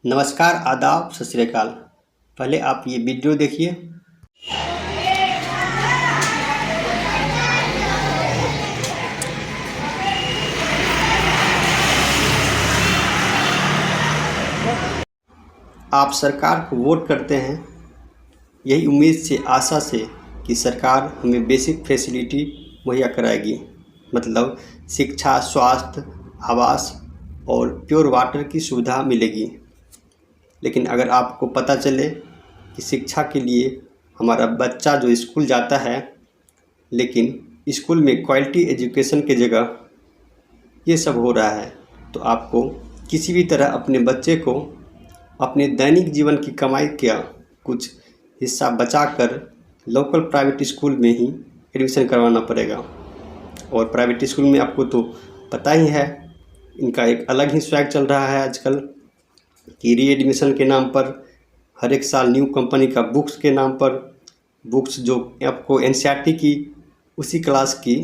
नमस्कार, आदाब, सत श्री अकाल। पहले आप ये वीडियो देखिए। आप सरकार को वोट करते हैं यही उम्मीद से, आशा से कि सरकार हमें बेसिक फैसिलिटी मुहैया कराएगी, मतलब शिक्षा, स्वास्थ्य, आवास और प्योर वाटर की सुविधा मिलेगी। लेकिन अगर आपको पता चले कि शिक्षा के लिए हमारा बच्चा जो स्कूल जाता है, लेकिन स्कूल में क्वालिटी एजुकेशन की जगह ये सब हो रहा है, तो आपको किसी भी तरह अपने बच्चे को अपने दैनिक जीवन की कमाई का कुछ हिस्सा बचाकर लोकल प्राइवेट स्कूल में ही एडमिशन करवाना पड़ेगा। और प्राइवेट स्कूल में आपको तो पता ही है, इनका एक अलग ही स्वैग चल रहा है आजकल कि री एडमिशन के नाम पर हर एक साल न्यू कंपनी का बुक्स के नाम पर बुक्स जो आपको एनसीईआरटी की उसी क्लास की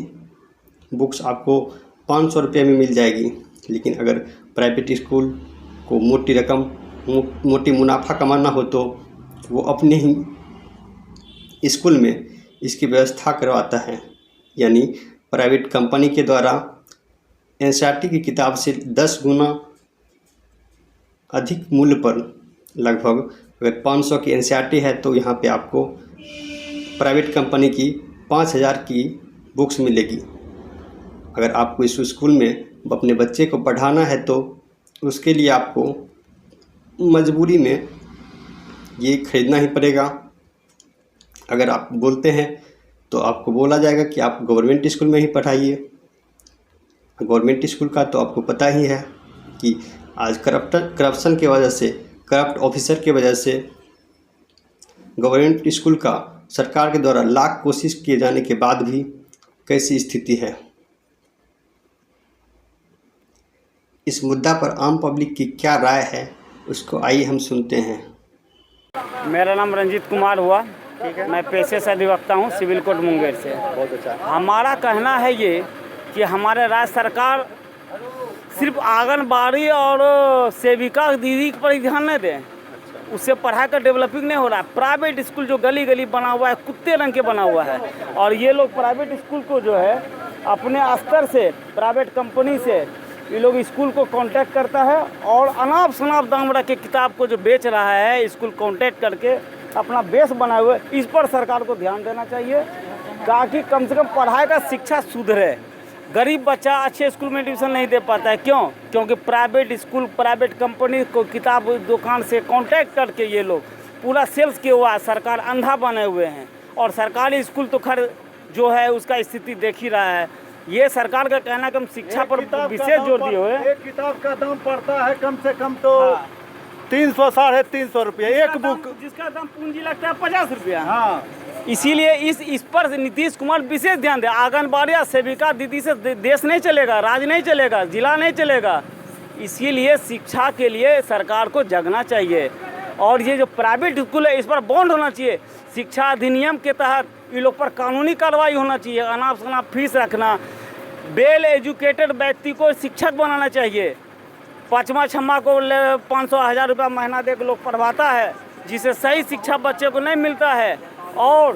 बुक्स आपको 500 रुपये में मिल जाएगी। लेकिन अगर प्राइवेट स्कूल को मोटी मुनाफा कमाना हो तो वो अपने ही स्कूल में इसकी व्यवस्था करवाता है, यानी प्राइवेट कंपनी के द्वारा एनसीईआरटी की किताब से 10 गुना अधिक मूल्य पर, लगभग अगर 500 की एनसीईआरटी है तो यहाँ पे आपको प्राइवेट कंपनी की 5000 की बुक्स मिलेगी। अगर आपको इस स्कूल में अपने बच्चे को पढ़ाना है तो उसके लिए आपको मजबूरी में ये खरीदना ही पड़ेगा। अगर आप बोलते हैं तो आपको बोला जाएगा कि आप गवर्नमेंट स्कूल में ही पढ़ाइए। गवर्नमेंट स्कूल का तो आपको पता ही है कि आज करप्शन की वजह से, करप्ट ऑफिसर की वजह से गवर्नमेंट स्कूल का सरकार के द्वारा लाख कोशिश किए जाने के बाद भी कैसी स्थिति है। इस मुद्दा पर आम पब्लिक की क्या राय है, उसको आइए हम सुनते हैं। मेरा नाम रंजीत कुमार हुआ। ठीक है। मैं पेशे से अधिवक्ता हूँ, सिविल कोर्ट मुंगेर से। बहुत अच्छा। हमारा कहना है ये कि हमारे राज्य सरकार सिर्फ आंगनबाड़ी और सेविका दीदी पर ही ध्यान नहीं दें। उससे पढ़ाई का डेवलपिंग नहीं हो रहा है। प्राइवेट स्कूल जो गली गली बना हुआ है, कुत्ते रंग के बना हुआ है, और ये लोग प्राइवेट स्कूल को जो है अपने स्तर से, प्राइवेट कंपनी से ये लोग स्कूल को कांटेक्ट करता है और अनाप शनाप दाम रख के किताब को जो बेच रहा है, स्कूल कांटेक्ट करके अपना बेस बनाए हुए। इस पर सरकार को ध्यान देना चाहिए ताकि कम से कम पढ़ाई का शिक्षा सुधरे। गरीब बच्चा अच्छे स्कूल में एडमिशन नहीं दे पाता है। क्यों? क्योंकि प्राइवेट स्कूल, प्राइवेट कंपनी को किताब दुकान से कांटेक्ट करके ये लोग पूरा सेल्स किया हुआ है। सरकार अंधा बने हुए हैं, और सरकारी स्कूल तो खैर जो है उसका स्थिति देख ही रहा है। ये सरकार का कहना है कि हम शिक्षा पर विशेष जोर दिए हुए। एक किताब का दाम पड़ता है कम से कम तो 300 साढ़े 300 रुपये एक बुक, जिसका दाम पूंजी लगता है 50 रुपया। हाँ, इसीलिए इस पर नीतीश कुमार विशेष ध्यान दे। आंगनबाड़ी या सेविका दीदी से देश नहीं चलेगा, राज नहीं चलेगा, जिला नहीं चलेगा। इसीलिए शिक्षा के लिए सरकार को जगना चाहिए, और ये जो प्राइवेट स्कूल है इस पर बॉन्ड होना चाहिए। शिक्षा अधिनियम के तहत इन लोग पर कानूनी कार्रवाई होना चाहिए। अनाप शनाप फीस रखना, वेल एजुकेटेड व्यक्ति को शिक्षक बनाना चाहिए। पाँचवा छम्मा को 500-1000 रुपया महीना दे के लोग पढ़वाता है, जिसे सही शिक्षा बच्चे को नहीं मिलता है। और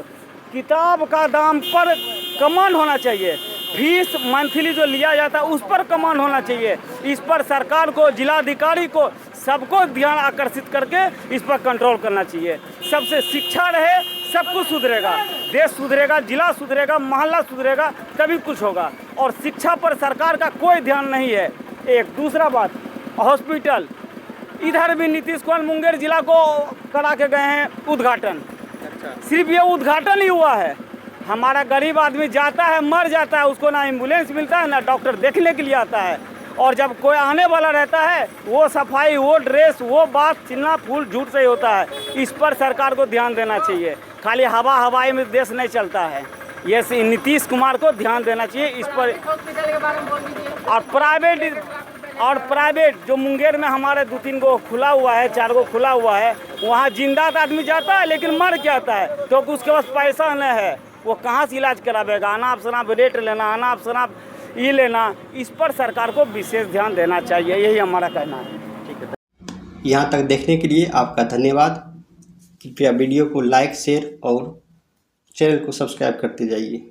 किताब का दाम पर कमांड होना चाहिए। फीस मंथली जो लिया जाता है उस पर कमांड होना चाहिए। इस पर सरकार को, जिलाधिकारी को, सबको ध्यान आकर्षित करके इस पर कंट्रोल करना चाहिए। सबसे शिक्षा रहे, सब कुछ सुधरेगा, देश सुधरेगा, जिला सुधरेगा, मोहल्ला सुधरेगा, तभी कुछ होगा। और शिक्षा पर सरकार का कोई ध्यान नहीं है। एक दूसरा बात, हॉस्पिटल इधर भी नीतीश कुमार मुंगेर जिला को करा के गए हैं उद्घाटन। सिर्फ ये उद्घाटन ही हुआ है। हमारा गरीब आदमी जाता है, मर जाता है, उसको ना एम्बुलेंस मिलता है, ना डॉक्टर देखने के लिए आता है। और जब कोई आने वाला रहता है, वो सफाई, वो ड्रेस, वो बात, चिन्ना फूल झूठ से ही होता है। इस पर सरकार को ध्यान देना चाहिए। खाली हवाई में देश नहीं चलता है। ये नीतीश कुमार को ध्यान देना चाहिए इस पर। और प्राइवेट जो मुंगेर में हमारे 2-3 गो खुला हुआ है, 4 गो खुला हुआ है, वहाँ जिंदा आदमी जाता है लेकिन मर के आता है, क्योंकि उसके पास पैसा नहीं है। वो कहाँ से इलाज करावेगा? अनाप शनाप रेट लेना, अनाप शनाप ये लेना। इस पर सरकार को विशेष ध्यान देना चाहिए, यही हमारा कहना है। ठीक है। यहाँ तक देखने के लिए आपका धन्यवाद। कृपया वीडियो को लाइक, शेयर और चैनल को सब्सक्राइब करते जाइए।